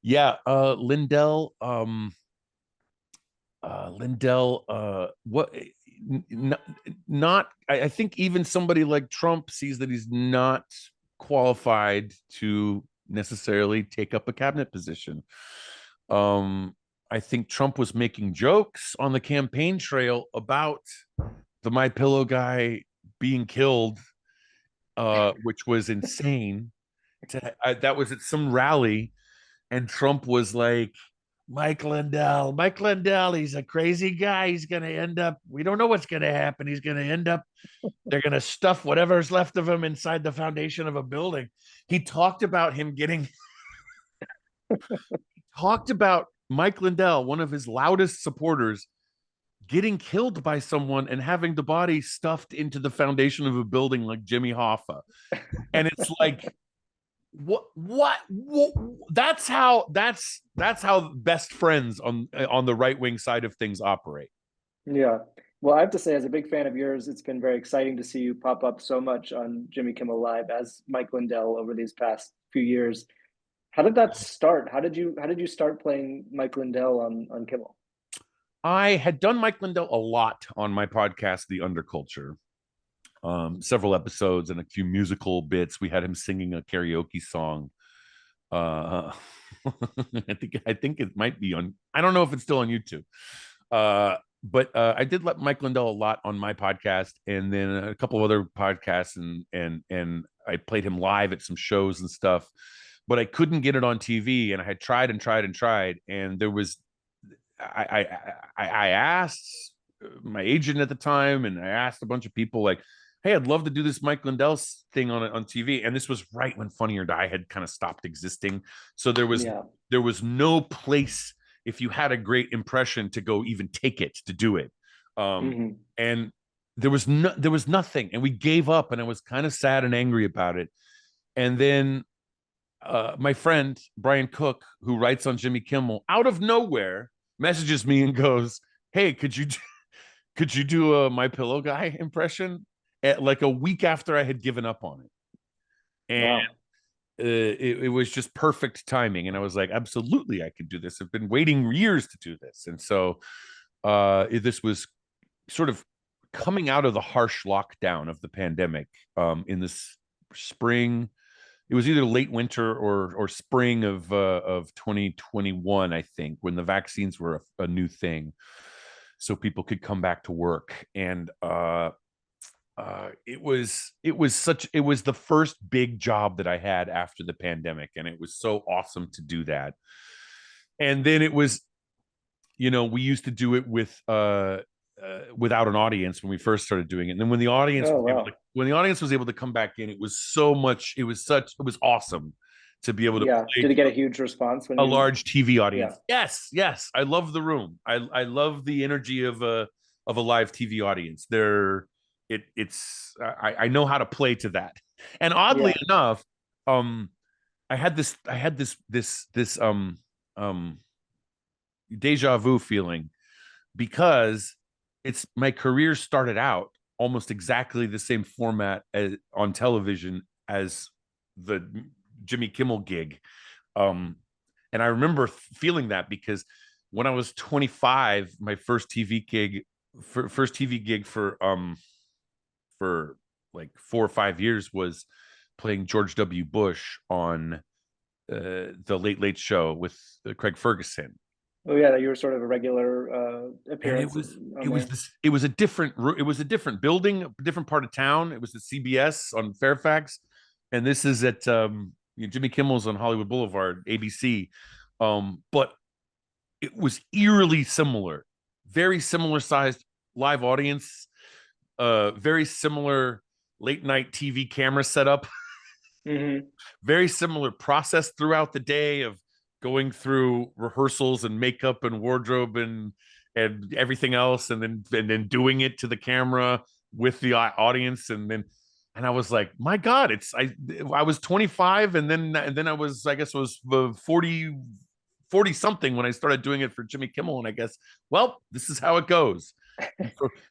Yeah, Lindell, what, n- not, I think even somebody like Trump sees that he's not qualified to necessarily take up a cabinet position. Um, I think Trump was making jokes on the campaign trail about the MyPillow guy being killed, which was insane. That was at some rally, and Trump was like, Mike Lindell, he's a crazy guy. He's going to end up, we don't know what's going to happen. He's going to end up, they're going to stuff whatever's left of him inside the foundation of a building. He talked about him getting, talked about Mike Lindell, one of his loudest supporters, getting killed by someone and having the body stuffed into the foundation of a building like Jimmy Hoffa. And it's like, what that's how best friends on the right wing side of things operate. Yeah. Well, I have to say, as a big fan of yours, it's been very exciting to see you pop up so much on Jimmy Kimmel Live as Mike Lindell over these past few years. How did that start? How did you start playing Mike Lindell on Kimmel? I had done Mike Lindell a lot on my podcast, The Underculture. Several episodes and a few musical bits. We had him singing a karaoke song. Uh, I think it might be on. I don't know if it's still on YouTube. But I did let Mike Lindell a lot on my podcast, and then a couple of other podcasts, and I played him live at some shows and stuff. But I couldn't get it on TV, and I had tried and tried and tried, and there was I asked my agent at the time, and I asked a bunch of people like, "Hey, I'd love to do this Mike Lindell thing on TV." And this was right when Funny or Die had kind of stopped existing, so Yeah. there was no place if you had a great impression to go even take it to do it. Hmm. And there was nothing, and we gave up, and I was kind of sad and angry about it. And then my friend Brian Cook, who writes on Jimmy Kimmel, out of nowhere messages me and goes, "Hey, could you do a My Pillow guy impression?" At like a week after I had given up on it, and Wow. it was just perfect timing. And I was like, "Absolutely, I could do this. I've been waiting years to do this." And so this was sort of coming out of the harsh lockdown of the pandemic in this spring. It was either late winter or spring of 2021, I think, when the vaccines were a new thing, so people could come back to work. And it was the first big job that I had after the pandemic, and it was so awesome to do that. And then it was, we used to do it without an audience when we first started doing it. And then Oh, wow. when the audience was able to come back in, it was awesome to be able to Yeah. play Did it get a to huge response when a you? large TV Yeah. audience. Yes, yes, I love the room. I love the energy of a live TV audience. I know how to play to that. And oddly Yeah. enough, um, I had this um deja vu feeling because it's my career started out almost exactly the same format on television as the Jimmy Kimmel gig. Um, and I remember feeling that because when I was 25, my first TV gig for like 4 or 5 years was playing George W. Bush on the Late Late Show with Craig Ferguson. Oh, yeah. You were sort of a regular And appearance on there. it was a different building, a different part of town. It was at CBS on Fairfax, and this is at Jimmy Kimmel's on Hollywood Boulevard, ABC. But it was eerily similar, very similar sized live audience, very similar late night TV camera setup, Hmm. very similar process throughout the day of going through rehearsals and makeup and wardrobe and everything else, and then doing it to the camera with the audience. And I was like, my God, I was 25, and then I was, I guess, I was 40 something when I started doing it for Jimmy Kimmel. And I guess, well, this is how it goes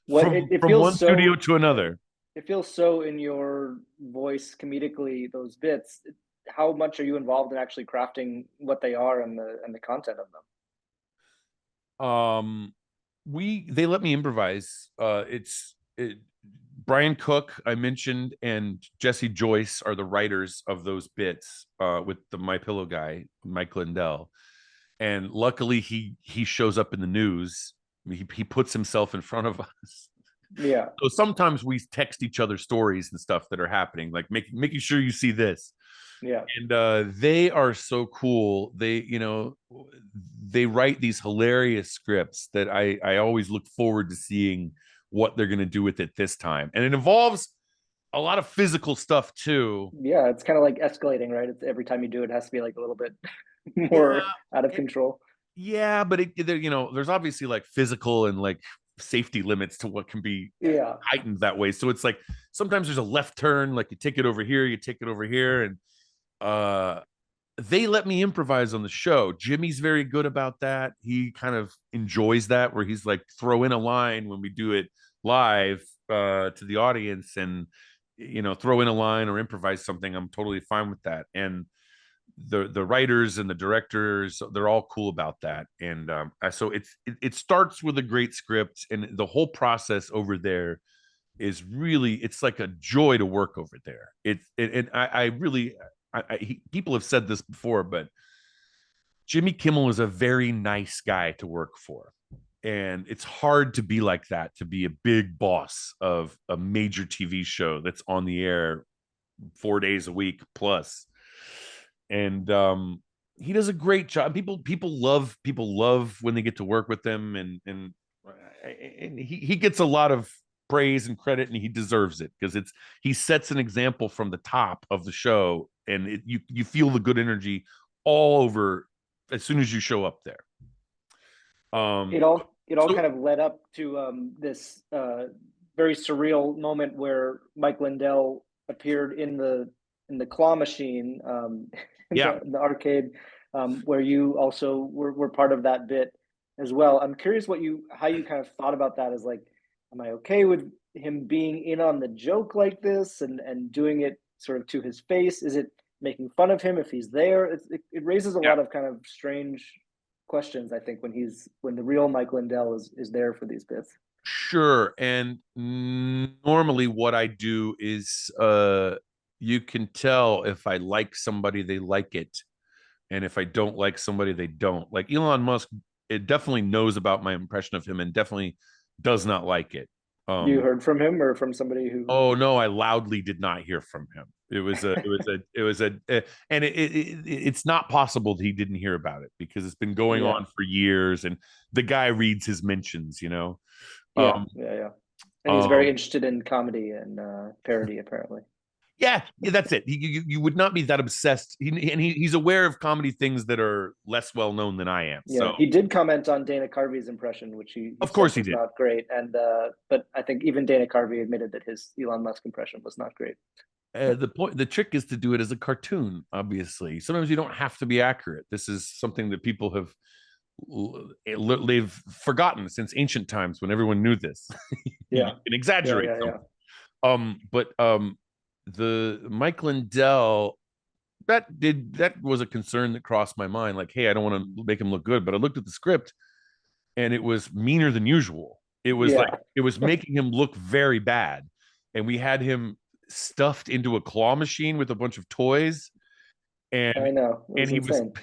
What it from feels one studio so. to Yeah. another. It feels so in your voice comedically, those bits. how much are you involved in actually crafting what they are and the content of Um, they let me improvise. Brian Cook, I mentioned, and Jesse Joyce are the writers of those bits with the MyPillow guy, Mike Lindell. And luckily he shows up in the news. He puts himself in front of us. them? Yeah, So sometimes we text each other stories and stuff that are happening, like making sure you see this. yeah. And they are so cool. They write these hilarious scripts that I always look forward to seeing what they're going to do with it this time. And it involves a lot of physical stuff too. Yeah, it's kind of like escalating, right? It's every time you do it, it has to be like a little bit Yeah, more out of it, control. yeah, but there's obviously like physical and like safety limits to what can be Yeah. heightened that way. So it's like sometimes there's a left turn, like you take it over here, you take it over here, and uh they let me improvise on the show. Jimmy's very good about that. He kind of enjoys that, where he's like, throw in a line when we do it live to the audience, and throw in a line or improvise something. I'm totally fine with that. And the writers and the directors, they're all cool about that. And so it starts with a great script, and the whole process over there is really, it's like a joy to work over there. I really, people have said this before, but Jimmy Kimmel is a very nice guy to work for. And it's hard to be like that, to be a big boss of a major TV show that's on the air 4 days a week plus. And he does a great job. People love when they get to work with him, and he gets a lot of praise and credit, and he deserves it, because he sets an example from the top of the show, and you feel the good energy all over as soon as you show up there. Um, It all so kind of led up to this very surreal moment where Mike Lindell appeared in the claw machine yeah, in the arcade, where you also were part of that bit as well. I'm curious how you kind of thought about that, as like, am I okay with him being in on the joke like this and doing it sort of to his face? Is it making fun of him if he's there? It raises a yeah, lot of kind of strange questions, I think, when the real Mike Lindell is there for these bits. sure. And normally what I do is you can tell if I like somebody, they like it. And if I don't like somebody, they don't. Like Elon Musk, it definitely knows about my impression of him and definitely does not like it. You Um, heard from him or from somebody who? oh no, I loudly did not hear from him. And it's not possible that he didn't hear about it, because it's been going Yeah, on for years, and the guy reads his mentions. yeah, Um, yeah, yeah. And he's very um, interested in comedy and parody, apparently. yeah, that's it. You would not be that obsessed. He's aware of comedy things that are less well known than I am. Yeah, So he did comment on Dana Carvey's impression, which he of said course he was did. not great. And but I think even Dana Carvey admitted that his Elon Musk impression was not great. The trick is to do it as a cartoon. Obviously, sometimes you don't have to be accurate. This is something that people have they've forgotten since ancient times, when everyone knew this. You Yeah, can yeah, exaggerate yeah, yeah. something. But the Mike Lindell, that was a concern that crossed my mind. Like, hey, I don't want to make him look good, but I looked at the script, and it was meaner than usual. It was like Yeah, it was making him look very bad, and we had him stuffed into a claw machine with a bunch of toys, and I know. It and was he was insane.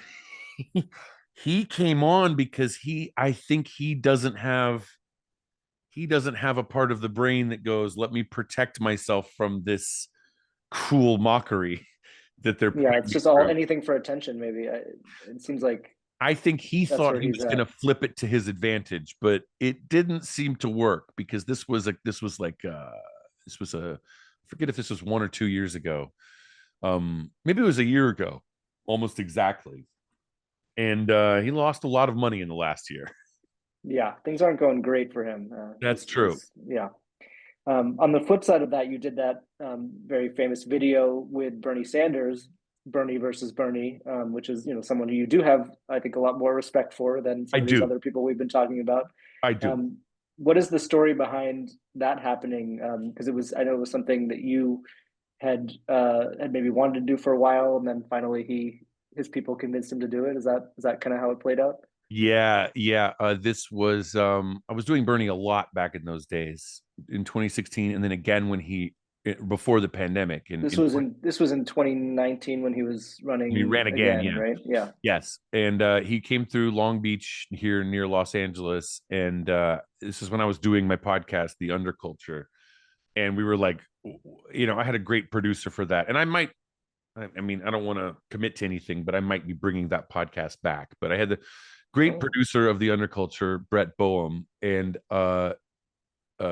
he came on because I think he doesn't have a part of the brain that goes, let me protect myself from this cruel mockery that they're Yeah, putting it's me just all through. anything for attention. Maybe it seems like I think he that's thought where he he's was going to at. flip it to his advantage, but it didn't seem to work, because this was a, I forget if this was 1 or 2 years ago. Maybe it was a year ago, almost exactly. And he lost a lot of money in the last year. Yeah, things aren't going great for him. That's true. Yeah. On the flip side of that, you did that very famous video with Bernie Sanders, Bernie versus Bernie, which is someone who you do have, I think, a lot more respect for than I some of these do. other people we've been talking about. I do. Um, what is the story behind that happening? Because I know it was something that you had maybe wanted to do for a while, and then finally his people convinced him to do it. Is that kind of how it played out? Yeah, yeah. This was I was doing Bernie a lot back in those days in 2016, and then again when before the pandemic This was in 2019 when he was he running ran again. again, Yeah. right? Yeah. Yes. And he came through Long Beach here near Los Angeles. And this is when I was doing my podcast, The Underculture. And we were like, I had a great producer for that. And I mean, I don't want to commit to anything, but I might be bringing that podcast back. But I had the great Oh, producer of The Underculture, Brett Boehm. And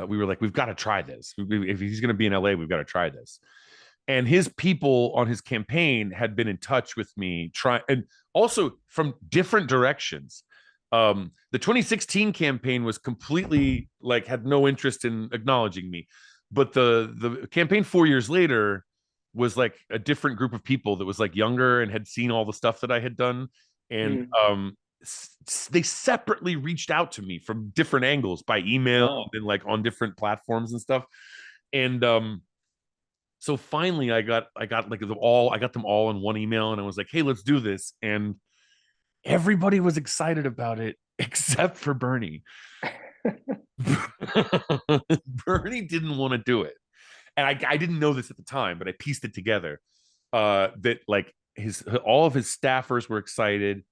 we were like, we've got to try this. If he's going to be in LA, we've got to try this. And his people on his campaign had been in touch with me, and also from different directions. The 2016 campaign was completely like had no interest in acknowledging me, but the campaign 4 years later was like a different group of people that was like younger and had seen all the stuff that I had done, and mm, they separately reached out to me from different angles by email wow. and like on different platforms and stuff, and so finally I got them all in one email, and I was like, hey, let's do this. And everybody was excited about it except for Bernie. Bernie didn't want to do it. And I didn't know this at the time, but I pieced it together. That like all of his staffers were excited,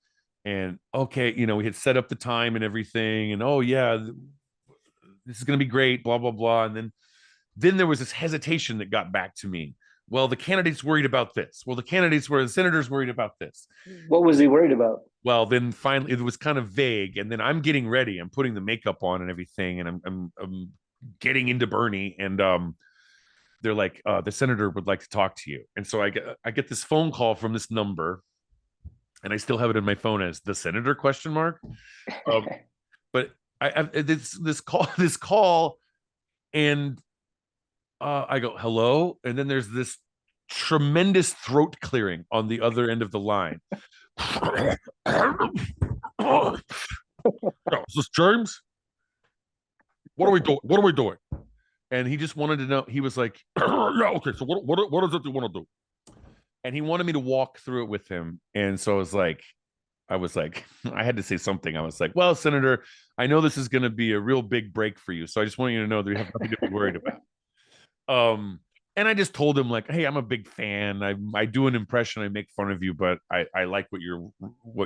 and okay, we had set up the time and everything, and oh yeah, this is gonna be great, blah blah blah. And then there was this hesitation that got back to me. Well, the candidate's worried about this. Well, the senators worried about this. What was he worried about? Well, then finally it was kind of vague. And then I'm getting ready. I'm putting the makeup on and everything. And I'm getting into Bernie. And they're like, the senator would like to talk to you. And so I get this phone call from this number. And I still have it in my phone as the senator question mark. Um, but I this call, and I go, hello. And then there's this tremendous throat clearing on the other end of the line. Oh, is this James? What are we doing? What are we doing? And he just wanted to know. He was like, yeah, okay. So what is it you want to do? And he wanted me to walk through it with him. And so I was like, I had to say something. I was like, well, Senator, I know this is going to be a real big break for you. So I just want you to know that you have nothing to be worried about. And I just told him like, hey, I'm a big fan. I do an impression, I make fun of you, but I like what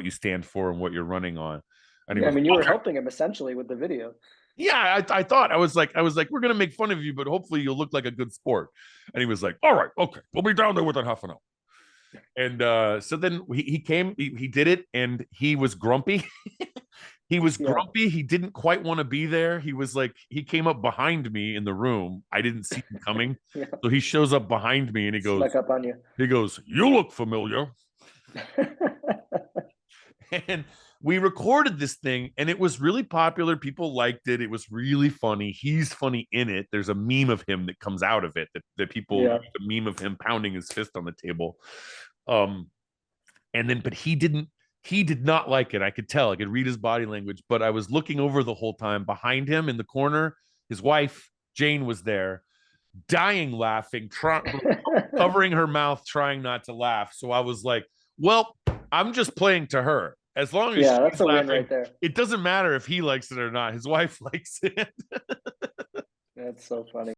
you stand for and what you're running on. And he Yeah, I was mean, you like, were okay. helping him essentially with the video. Yeah, I thought I was like, we're gonna make fun of you, but hopefully you'll look like a good sport. And he was like, all right, okay, we'll be down there within half an hour. And so then he came, he did it, and he was grumpy. He was Yeah. grumpy. He didn't quite want to be there. He was like, he came up behind me in the room. I didn't see him coming. Yeah. So he shows up behind me and Snuck up on you. he goes, you look familiar. And we recorded this thing, and it was really popular. People liked it. It was really funny. He's funny in it. There's a meme of him that comes out of it that people, Yeah. the meme of him pounding his fist on the table. Um, and then, but he did not like it. I could tell, I could read his body language, but I was looking over the whole time behind him in the corner. His wife, Jane, was there, dying laughing, covering her mouth, trying not to laugh. So I was like, well, I'm just playing to her. As long as Yeah, that's she's a win laughing, right there. it doesn't matter if he likes it or not. His wife likes it. That's so funny.